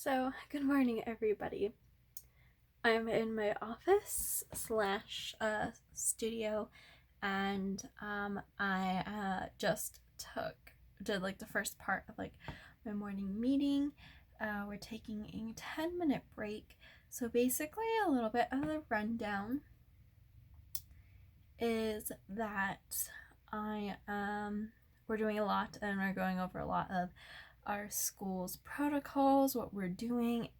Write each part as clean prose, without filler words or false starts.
So, good morning, everybody. I'm in my office slash studio, and I just did like the first part of like my morning meeting. We're taking a 10-minute break. So basically, a little bit of the rundown is that we're doing a lot, and we're going over a lot of our school's protocols, what we're doing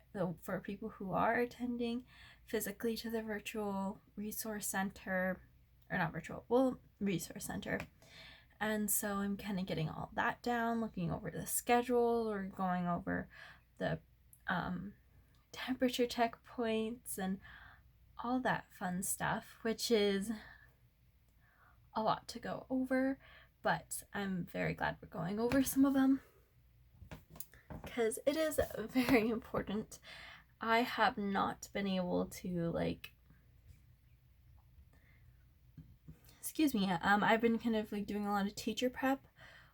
for people who are attending physically to the virtual resource center, or not virtual, well, resource center. And so I'm kind of getting all that down, looking over the schedule, or going over the temperature checkpoints and all that fun stuff, which is a lot to go over, but I'm very glad we're going over some of them because it is very important. I have not been able to I've been kind of like doing a lot of teacher prep,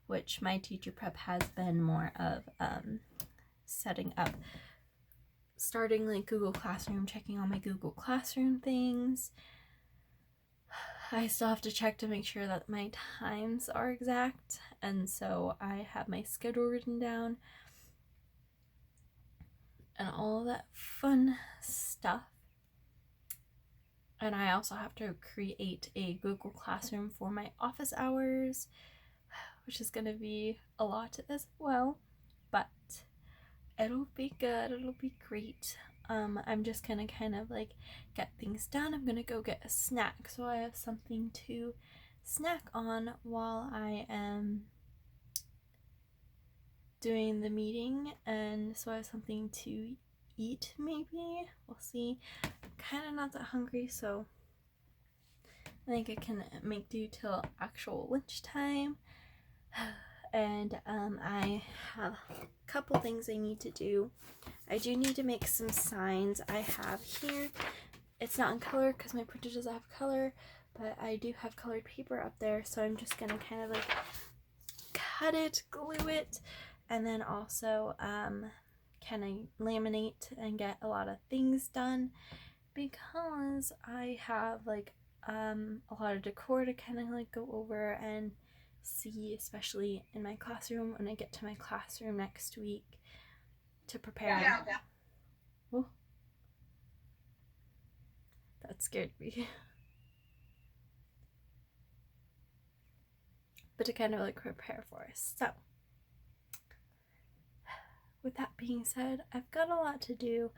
which my teacher prep has been more of setting up, starting like Google Classroom, checking all my Google Classroom things. I still have to check to make sure that my times are exact, and so I have my schedule written down and all that fun stuff. And I also have to create a Google Classroom for my office hours, which is going to be a lot as well, but it'll be good, it'll be great. I'm just gonna kind of like get things done. I'm gonna go get a snack so I have something to snack on while I am doing the meeting, and so I have something to eat. Maybe we'll see. I'm kind of not that hungry, so I think I can make do till actual lunchtime. And I have a couple things I need to do. I do need to make some signs. I have here, it's not in color because my printer doesn't have color, but I do have colored paper up there, so I'm just gonna kind of like cut it, glue it, and then also kind of laminate and get a lot of things done, because I have like a lot of decor to kind of like go over and see, especially in my classroom when I get to my classroom next week to prepare. Yeah. Oh, that scared me. But to kind of like prepare for us. So, with that being said, I've got a lot to do.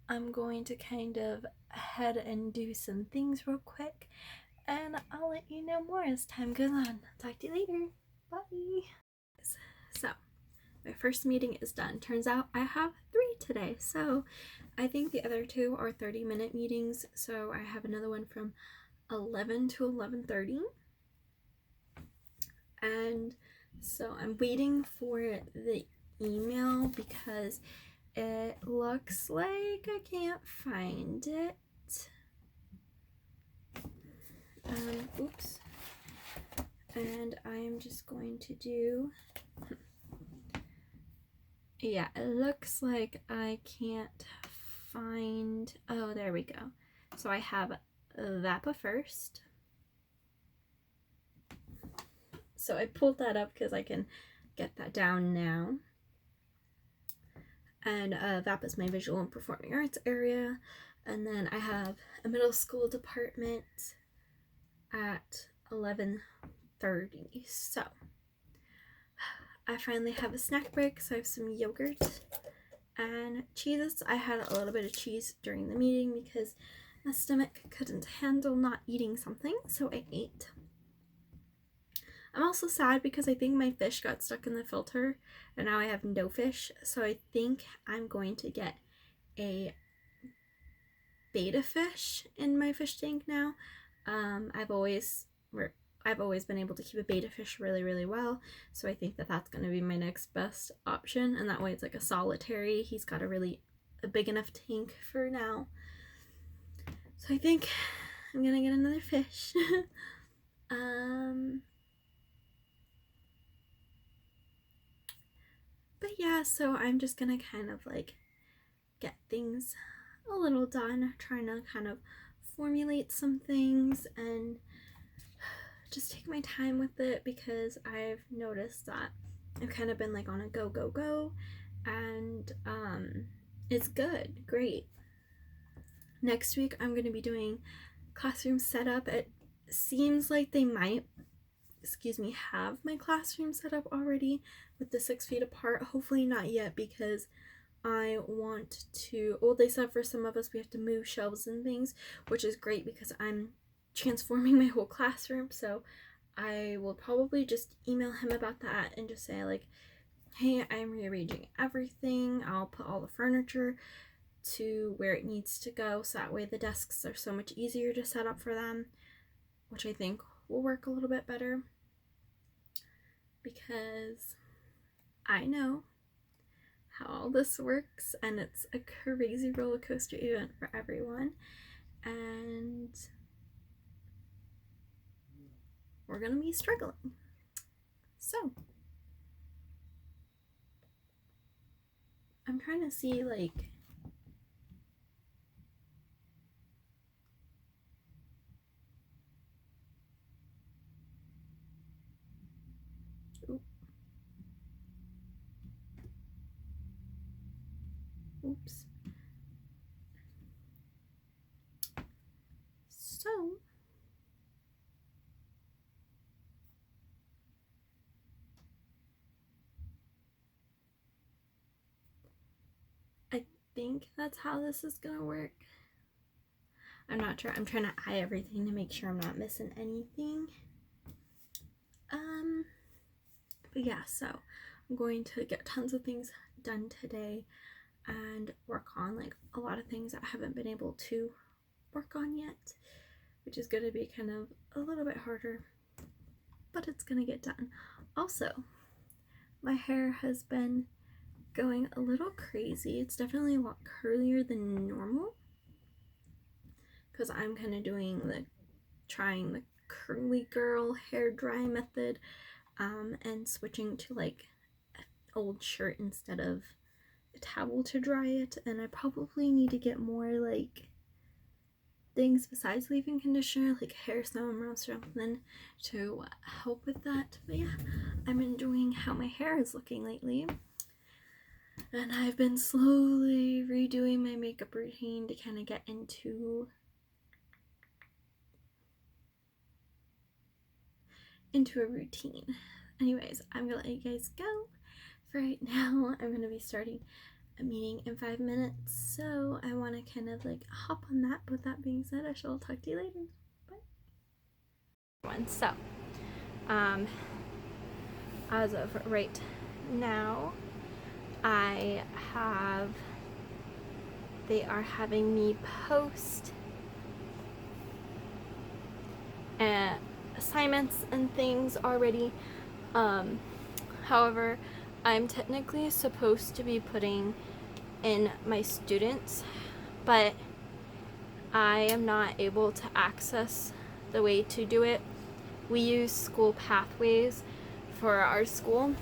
I'm going to kind of head and do some things real quick, and I'll let you know more as time goes on. Talk to you later. Bye. So, my first meeting is done. Turns out I have 3 today, so I think the other 2 are 30-minute meetings, so I have another one from 11 to 11:30. And so I'm waiting for the email because it looks like I can't find it. Oops. And I'm just going to do, yeah, it looks like I can't find, oh, there we go. So I have VAPA first. So I pulled that up because I can get that down now. And VAPA is my visual and performing arts area. And then I have a middle school department at 11:30. So I finally have a snack break, so I have some yogurt and cheeses. I had a little bit of cheese during the meeting because my stomach couldn't handle not eating something, so I ate. I'm also sad because I think my fish got stuck in the filter and now I have no fish, so I think I'm going to get a betta fish in my fish tank now. I've always been able to keep a betta fish really, really well, so I think that that's going to be my next best option, and that way it's like a solitary. He's got a big enough tank for now, so I think I'm gonna get another fish. But yeah, so I'm just gonna kind of like get things a little done, trying to kind of formulate some things and just take my time with it, because I've noticed that I've kind of been like on a go go go, and it's great. Next week I'm going to be doing classroom setup. It seems like they might have my classroom set up already with the 6 feet apart. Hopefully not yet, because I want to, well, they said for some of us we have to move shelves and things, which is great because I'm transforming my whole classroom. So I will probably just email him about that and just say like, hey, I'm rearranging everything. I'll put all the furniture to where it needs to go, so that way the desks are so much easier to set up for them, which I think will work a little bit better, because I know how all this works and it's a crazy roller coaster event for everyone, and we're gonna be struggling. So I'm trying to see like oops. So I think that's how this is gonna work. I'm not sure. I'm trying to eye everything to make sure I'm not missing anything. But yeah, so I'm going to get tons of things done today and work on like a lot of things that I haven't been able to work on yet, which is going to be kind of a little bit harder, but it's going to get done. Also, my hair has been going a little crazy. It's definitely a lot curlier than normal, because I'm kind of trying the curly girl hair dry method, and switching to like an old shirt instead of a towel to dry it. And I probably need to get more like things besides leave-in conditioner, like hair serum or something, to help with that. But yeah, I'm enjoying how my hair is looking lately, and I've been slowly redoing my makeup routine to kind of get into a routine. Anyways, I'm gonna let you guys go for right now. I'm gonna be starting a meeting in 5 minutes, so I want to kind of like hop on that. With that being said, I shall talk to you later. Bye. So, as of right now, they are having me post assignments and things already. However, I'm technically supposed to be putting in my students, but I am not able to access the way to do it. We use school pathways for our school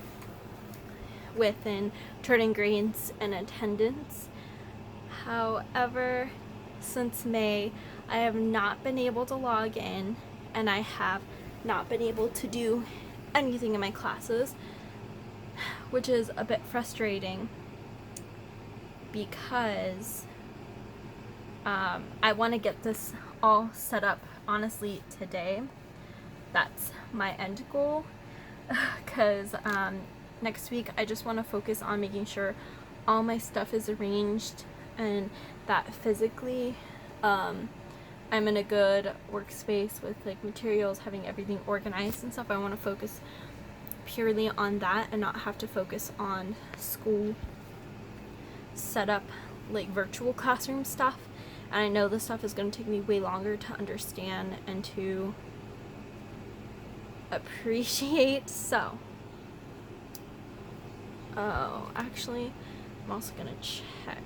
within turning grades and attendance. However, since May, I have not been able to log in, and I have not been able to do anything in my classes, which is a bit frustrating, because I want to get this all set up honestly today. That's my end goal, because next week I just want to focus on making sure all my stuff is arranged and that physically I'm in a good workspace with like materials, having everything organized and stuff. I want to focus purely on that and not have to focus on school setup, like virtual classroom stuff. And I know this stuff is going to take me way longer to understand and to appreciate. So, oh, actually, I'm also going to check.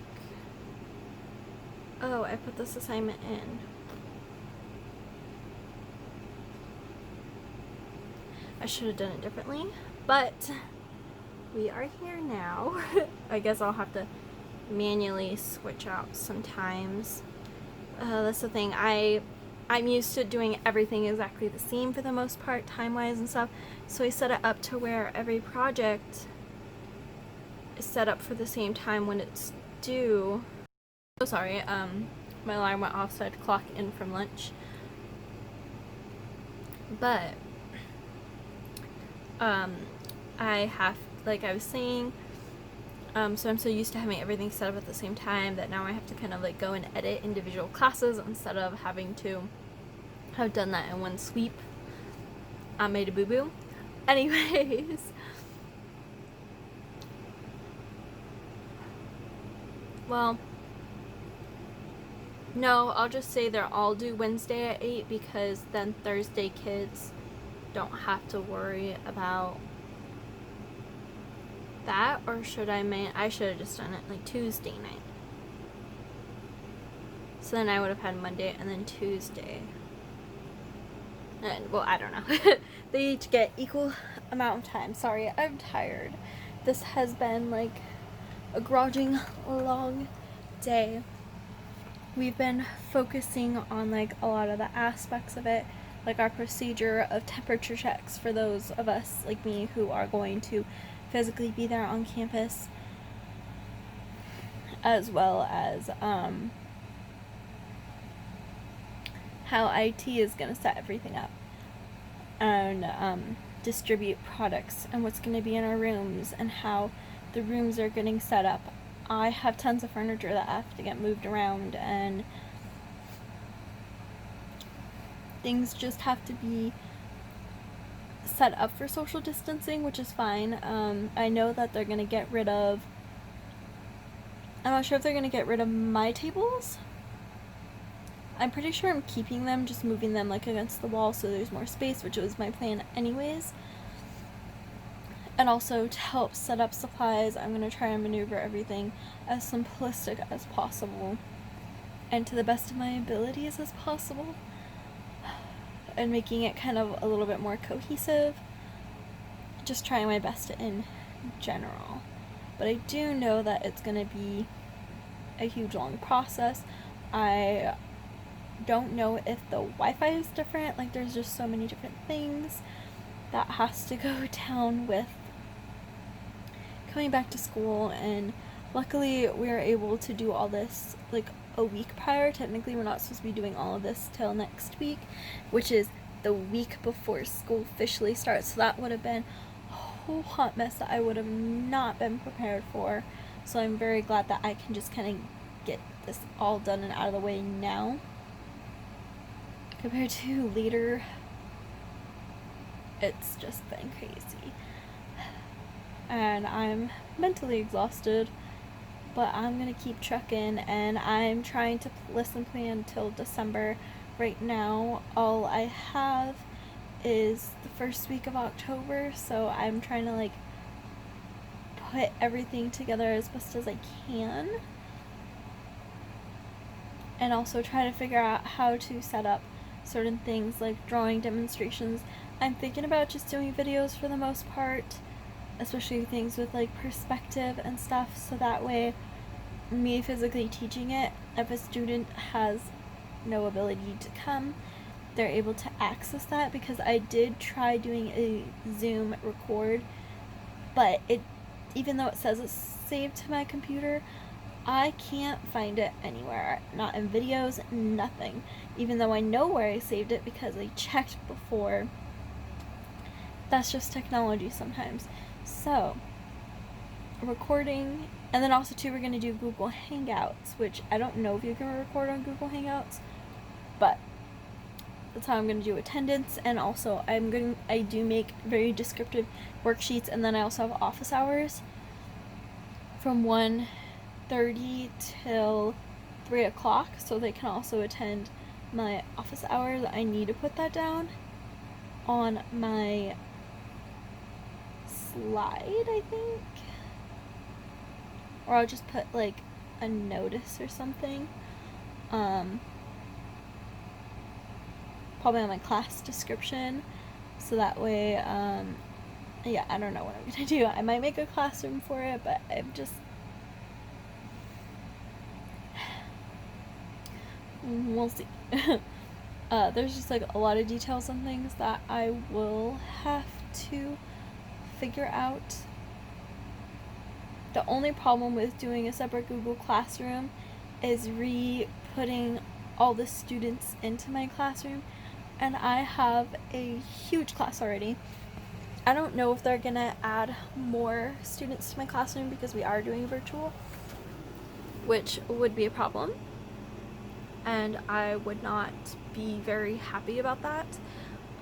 Oh, I put this assignment in. I should have done it differently, but we are here now. I guess I'll have to manually switch out sometimes. That's the thing. I'm used to doing everything exactly the same for the most part, time-wise and stuff. So I set it up to where every project is set up for the same time when it's due. Oh, sorry. My alarm went off, so I had to clock in from lunch. But I have, like I was saying, so I'm so used to having everything set up at the same time that now I have to kind of like go and edit individual classes instead of having to have done that in one sweep. I made a boo-boo. Anyways. Well, no, I'll just say they're all due Wednesday at 8 because then Thursday kids don't have to worry about that. Or should I should have just done it like Tuesday night. So then I would have had Monday and then Tuesday. And, well, I don't know. They each get equal amount of time. Sorry, I'm tired. This has been like a grudging long day. We've been focusing on like a lot of the aspects of it, like our procedure of temperature checks for those of us like me who are going to physically be there on campus, as well as how IT is going to set everything up and distribute products and what's going to be in our rooms and how the rooms are getting set up. I have tons of furniture that have to get moved around, and things just have to be set up for social distancing, which is fine. I know that they're going to get rid of, I'm not sure if they're going to get rid of my tables. I'm pretty sure I'm keeping them, just moving them like against the wall so there's more space, which was my plan anyways. And also to help set up supplies, I'm going to try and maneuver everything as simplistic as possible and to the best of my abilities as possible, and making it kind of a little bit more cohesive. Just trying my best in general. But I do know that it's going to be a huge long process. I don't know if the Wi-Fi is different. Like, there's just so many different things that has to go down with coming back to school, and luckily we are able to do all this like a week prior. Technically we're not supposed to be doing all of this till next week, which is the week before school officially starts, so that would have been a whole hot mess that I would have not been prepared for. So I'm very glad that I can just kind of get this all done and out of the way now compared to later. It's just been crazy. And I'm mentally exhausted, but I'm gonna keep trucking, and I'm trying to listen plan till December. Right now, all I have is the first week of October, so I'm trying to like put everything together as best as I can, and also try to figure out how to set up certain things like drawing demonstrations. I'm thinking about just doing videos for the most part, especially things with like perspective and stuff, so that way me physically teaching it, if a student has no ability to come, they're able to access that, because I did try doing a Zoom record, but it, even though it says it's saved to my computer, I can't find it anywhere, not in videos, nothing, even though I know where I saved it because I checked before. That's just technology sometimes. So, recording, and then also too, we're going to do Google Hangouts, which I don't know if you can record on Google Hangouts, but that's how I'm going to do attendance. And also I do make very descriptive worksheets, and then I also have office hours from 1:30 till 3 o'clock, so they can also attend my office hours. I need to put that down on my slide, I think, or I'll just put like a notice or something, probably on my class description, so that way, yeah, I don't know what I'm gonna do. I might make a classroom for it, but I'm just we'll see. There's just like a lot of details and things that I will have to figure out. The only problem with doing a separate Google Classroom is putting all the students into my classroom, and I have a huge class already. I don't know if they're gonna add more students to my classroom because we are doing virtual, which would be a problem, and I would not be very happy about that.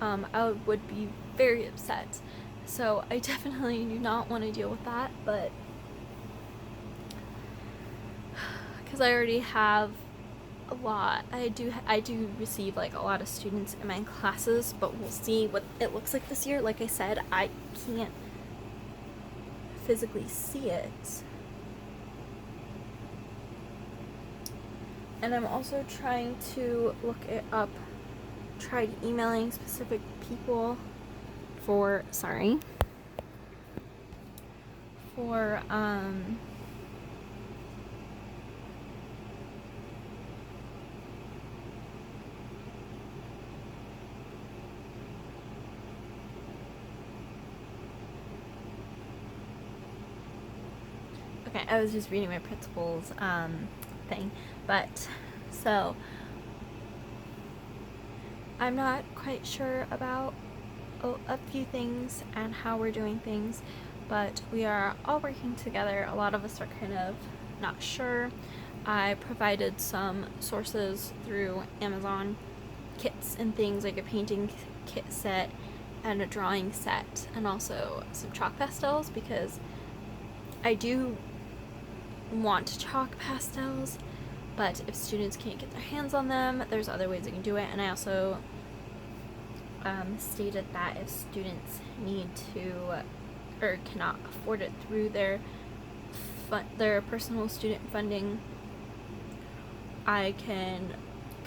I would be very upset. So I definitely do not want to deal with that, but because I already have a lot, I do receive like a lot of students in my classes, but we'll see what it looks like this year. Like I said, I can't physically see it. And I'm also trying to look it up, tried emailing specific people for okay, I was just reading my principal's thing, but so I'm not quite sure about a few things and how we're doing things, but we are all working together. A lot of us are kind of not sure. I provided some sources through Amazon, kits and things like a painting kit set and a drawing set, and also some chalk pastels, because I do want chalk pastels, but if students can't get their hands on them, there's other ways they can do it. And I also stated that if students need to or cannot afford it through their personal student funding, I can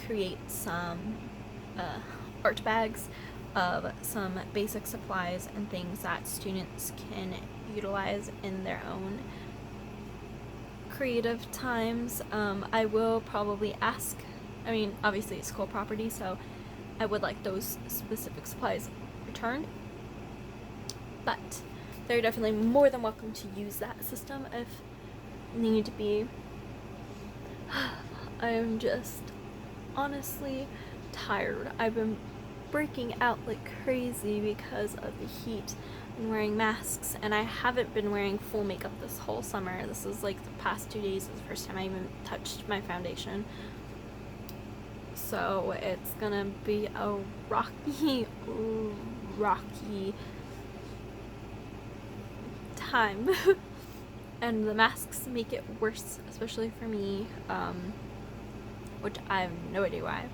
create some art bags of some basic supplies and things that students can utilize in their own creative times. I will probably ask, I mean, obviously it's school property, so I would like those specific supplies returned, but they're definitely more than welcome to use that system if need be. I'm just honestly tired. I've been breaking out like crazy because of the heat and wearing masks, and I haven't been wearing full makeup this whole summer. This is like the past 2 days is the first time I even touched my foundation. So it's gonna be a rocky time. And the masks make it worse, especially for me, which I have no idea why.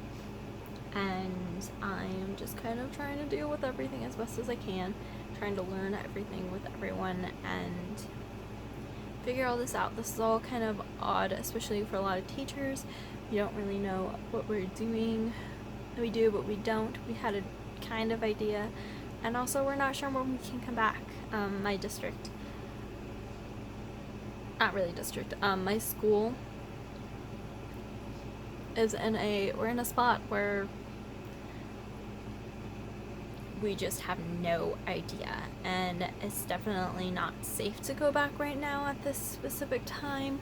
And I am just kind of trying to deal with everything as best as I can, trying to learn everything with everyone and figure all this out. This is all kind of odd, especially for a lot of teachers. We don't really know what we're doing. We do, but we don't. We had a kind of idea, and also we're not sure when we can come back. My district, not really district, my school is we're in a spot where we just have no idea, and it's definitely not safe to go back right now at this specific time.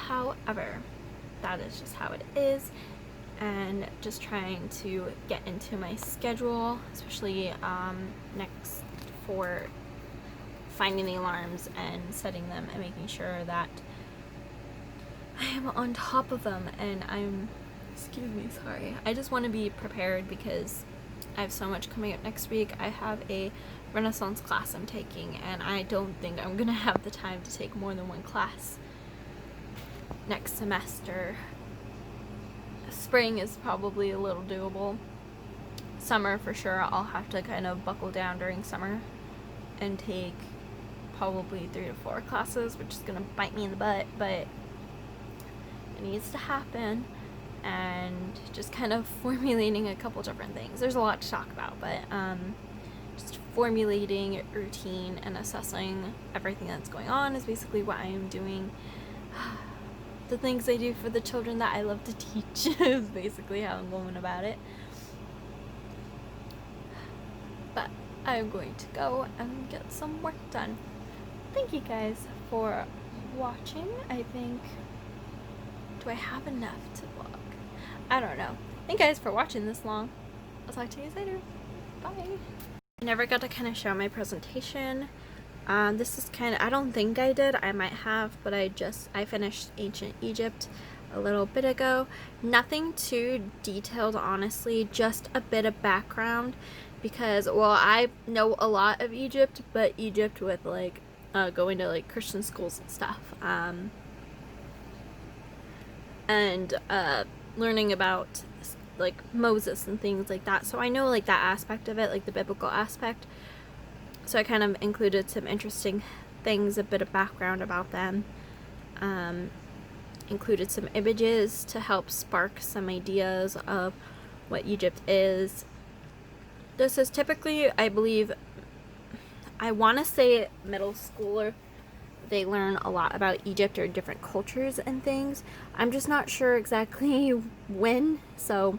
However, that is just how it is, and just trying to get into my schedule, especially next for finding the alarms and setting them and making sure that I am on top of them. And I just want to be prepared because I have so much coming up next week. I have a Renaissance class I'm taking, and I don't think I'm gonna have the time to take more than one class next semester. Spring is probably a little doable. Summer for sure, I'll have to kind of buckle down during summer and take probably 3 to 4 classes, which is gonna bite me in the butt, but it needs to happen. And just kind of formulating a couple different things. There's a lot to talk about, but just formulating a routine and assessing everything that's going on is basically what I am doing. the things I do for the children that I love to teach is basically how I'm going about it. But I'm going to go and get some work done. Thank you guys for watching. I think, do I have enough to vlog? I don't know. Thank you guys for watching this long. I'll talk to you guys later. Bye. I never got to kind of show my presentation. This is kind of, I don't think I did, I might have, but I finished Ancient Egypt a little bit ago. Nothing too detailed, honestly, just a bit of background, because, well, I know a lot of Egypt, but Egypt with, like, going to, like, Christian schools and stuff, and learning about, like, Moses and things like that, so I know, like, that aspect of it, like, the biblical aspect. So I kind of included some interesting things, a bit of background about them. Included some images to help spark some ideas of what Egypt is. This is typically, I believe, I want to say middle schooler, they learn a lot about Egypt or different cultures and things. I'm just not sure exactly when, so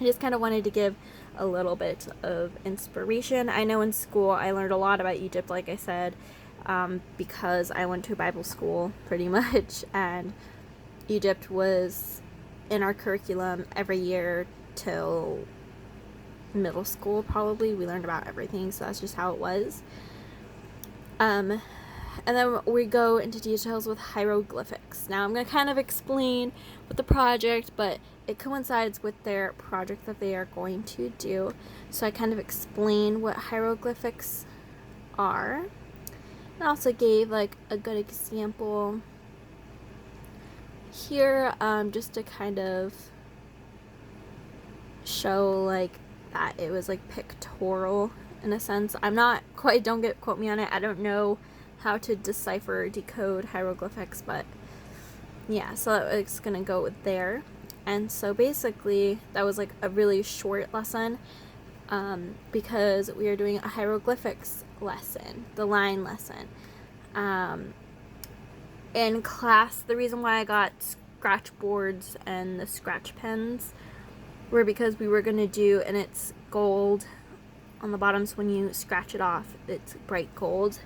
I just kind of wanted to give a little bit of inspiration. I know in school I learned a lot about Egypt, like I said, because I went to Bible school pretty much, and Egypt was in our curriculum every year till middle school probably. We learned about everything, so that's just how it was. And then we go into details with hieroglyphics. Now I'm going to kind of explain with the project, but it coincides with their project that they are going to do. So I kind of explain what hieroglyphics are. I also gave like a good example here, just to kind of show like that it was like pictorial in a sense. I'm not quite, don't quote me on it. I don't know how to decipher or decode hieroglyphics, but yeah, so it's gonna go with there. And so basically that was like a really short lesson, because we are doing a hieroglyphics lesson, the line lesson. In class, the reason why I got scratch boards and the scratch pens were because we were gonna do, and it's gold on the bottom, so when you scratch it off it's bright gold.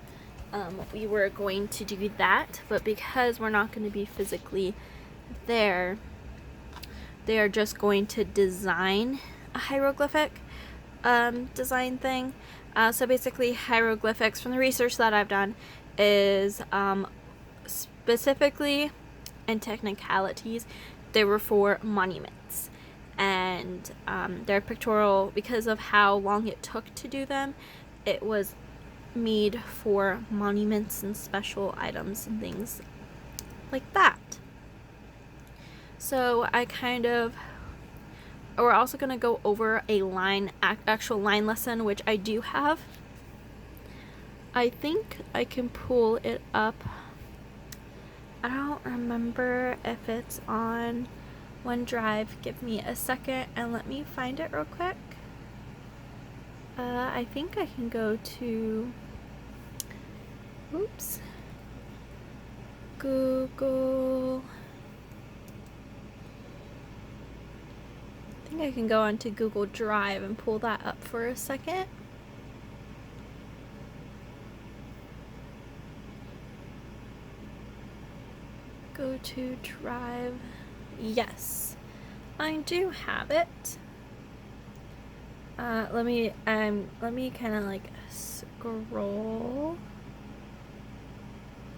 We were going to do that, but because we're not going to be physically there, they are just going to design a hieroglyphic design thing. So basically hieroglyphics, from the research that I've done, is specifically and technicalities, they were for monuments, and they're pictorial because of how long it took to do them. It was made for monuments and special items and things like that. So I kind of, we're also going to go over a actual line lesson, which I do have. I think I can pull it up. I don't remember if it's on OneDrive. Give me a second and let me find it real quick. I think I can go to, oops, Google. I think I can go onto Google Drive and pull that up for a second. Go to Drive. Yes, I do have it. Let me kind of like scroll.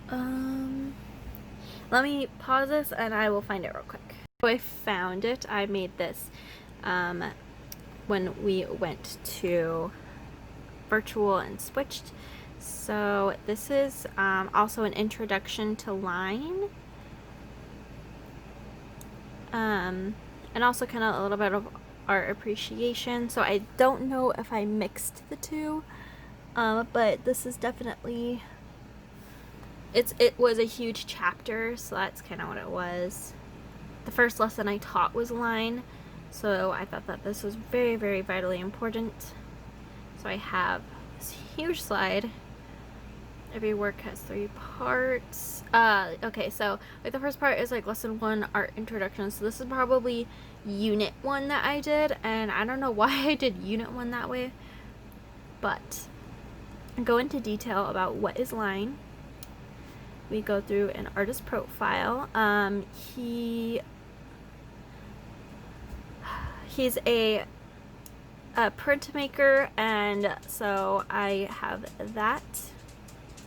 Let me pause this and I will find it real quick. So I found it. I made this when we went to virtual and switched. So this is also an introduction to line, and also kind of a little bit of art appreciation. So I don't know if I mixed the two, but this is definitely, it was a huge chapter, so that's kind of what it was. The first lesson I taught was line, so I thought that this was very, very vitally important. So I have this huge slide Every work has 3 parts. Okay, so like the first part is like lesson 1, art introduction. So this is probably unit 1 that I did, and I don't know why I did unit 1 that way, but go into detail about what is line. We go through an artist profile. He's a printmaker, and so I have that.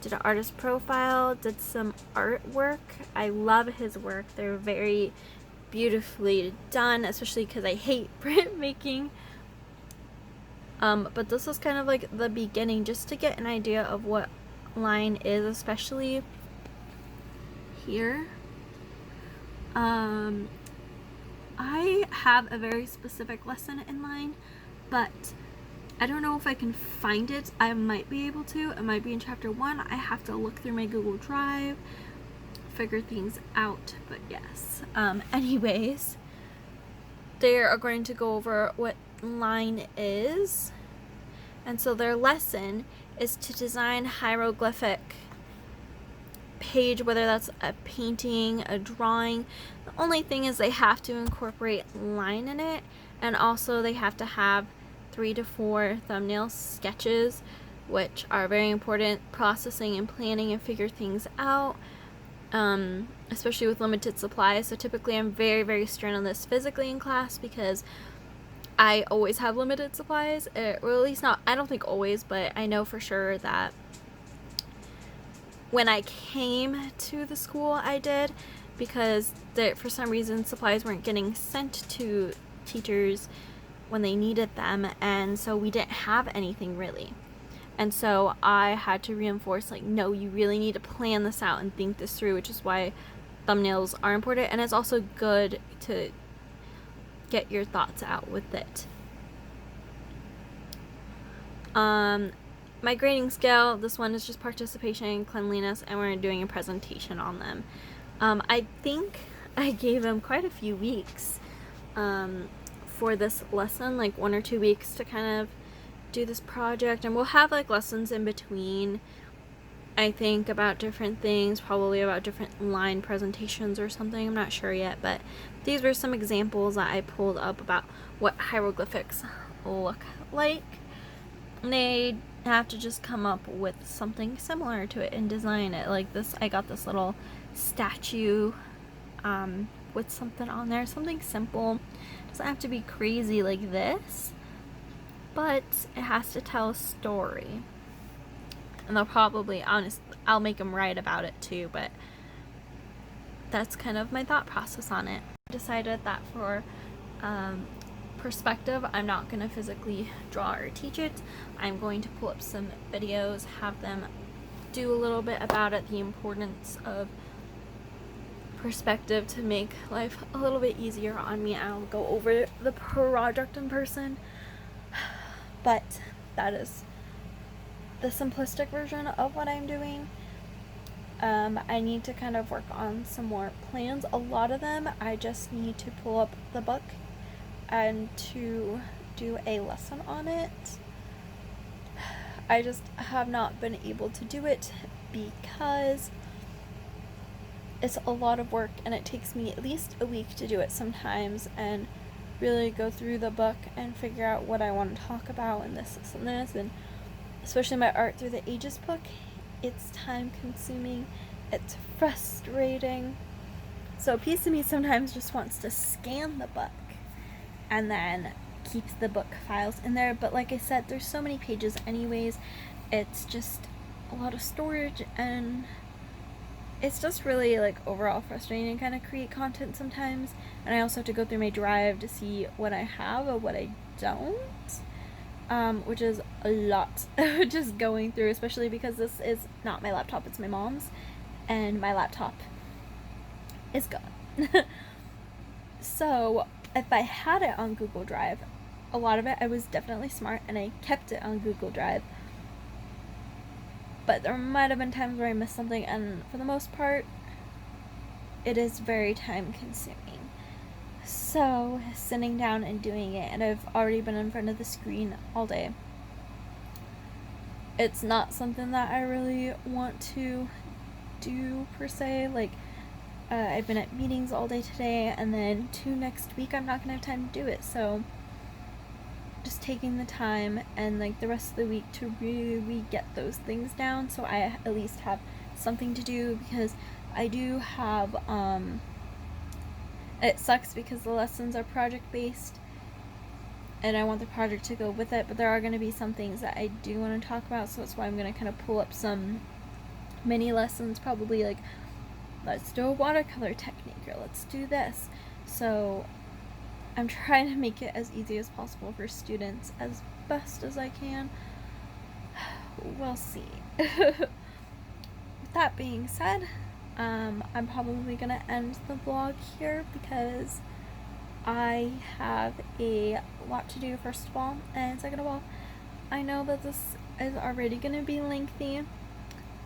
Did an artist profile, did some artwork. I love his work. They're very beautifully done, especially because I hate printmaking. But this was kind of like the beginning, just to get an idea of what line is, especially here. I have a very specific lesson in line, but I don't know if I can find it. I might be able to. It might be in chapter 1. I have to look through my Google Drive, figure things out, but yes. Anyways, they are going to go over what line is, and so their lesson is to design hieroglyphic page, whether that's a painting, a drawing. The only thing is they have to incorporate line in it, and also they have to have 3 to 4 thumbnail sketches, which are very important, processing and planning and figure things out, especially with limited supplies. So typically I'm very, very stern on this physically in class because I always have limited supplies, or at least not, I don't think always, but I know for sure that when I came to the school I did, because for some reason supplies weren't getting sent to teachers when they needed them, and so we didn't have anything really. And so I had to reinforce, like, no, you really need to plan this out and think this through, which is why thumbnails are important, and it's also good to get your thoughts out with it. My grading scale, this one is just participation, cleanliness, and we're doing a presentation on them. I think I gave them quite a few weeks for this lesson, like 1 or 2 weeks to kind of do this project, and we'll have like lessons in between, I think, about different things, probably about different line presentations or something. I'm not sure yet, but these were some examples that I pulled up about what hieroglyphics look like. And they have to just come up with something similar to it and design it. Like this, I got this little statue with something on there, something simple. It doesn't have to be crazy like this, but it has to tell a story. And they'll probably, I'll make them write about it too, but that's kind of my thought process on it. I decided that for perspective, I'm not going to physically draw or teach it. I'm going to pull up some videos, have them do a little bit about it, the importance of perspective to make life a little bit easier on me. I'll go over the project in person, but that is the simplistic version of what I'm doing. I need to kind of work on some more plans. A lot of them I just need to pull up the book and to do a lesson on it. I just have not been able to do it because it's a lot of work, and it takes me at least a week to do it sometimes and really go through the book and figure out what I want to talk about and this and this, and especially my Art Through the Ages book, it's time consuming, it's frustrating. So a piece of me sometimes just wants to scan the book and then keeps the book files in there, but like I said, there's so many pages anyways, it's just a lot of storage, and it's just really like overall frustrating to kind of create content sometimes. And I also have to go through my drive to see what I have or what I don't, which is a lot just going through, especially because this is not my laptop, it's my mom's, and my laptop is gone. So if I had it on Google Drive, a lot of it I was definitely smart and I kept it on Google Drive, but there might have been times where I missed something, and for the most part it is very time consuming. So sitting down and doing it, and I've already been in front of the screen all day, it's not something that I really want to do per se. Like, I've been at meetings all day today, and then 2 next week I'm not gonna have time to do it, so just taking the time and like the rest of the week to really get those things down so I at least have something to do, because I do have it sucks because the lessons are project based and I want the project to go with it, but there are going to be some things that I do want to talk about, so that's why I'm going to kind of pull up some mini lessons, probably like, let's do a watercolor technique, or let's do this. So I'm trying to make it as easy as possible for students as best as I can. We'll see. With that being said, I'm probably gonna end the vlog here because I have a lot to do, first of all, and second of all, I know that this is already gonna be lengthy.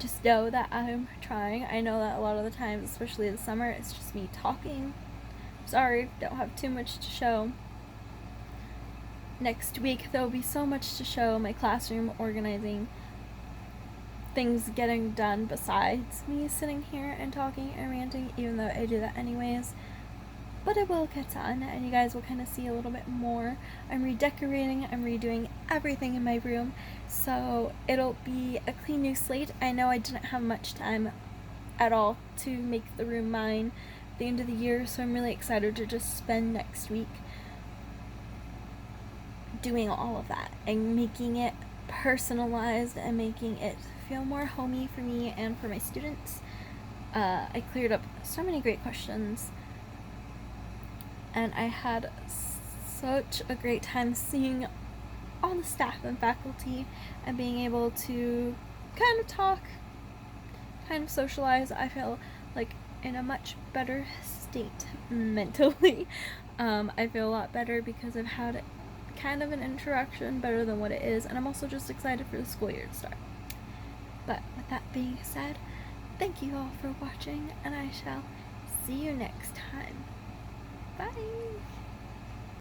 Just know that I'm trying. I know that a lot of the times, especially the summer, it's just me talking. Sorry, don't have too much to show. Next week there will be so much to show, my classroom organizing, things getting done besides me sitting here and talking and ranting, even though I do that anyways. But it will get done, and you guys will kind of see a little bit more. I'm redecorating, I'm redoing everything in my room, so it'll be a clean new slate. I know I didn't have much time at all to make the room mine at the end of the year, so I'm really excited to just spend next week doing all of that and making it personalized and making it feel more homey for me and for my students. I cleared up so many great questions, and I had such a great time seeing all the staff and faculty and being able to kind of talk, kind of socialize. I feel like in a much better state mentally. I feel a lot better because I've had kind of an interaction better than what it is, and I'm also just excited for the school year to start. But with that being said, thank you all for watching, and I shall see you next time. Bye!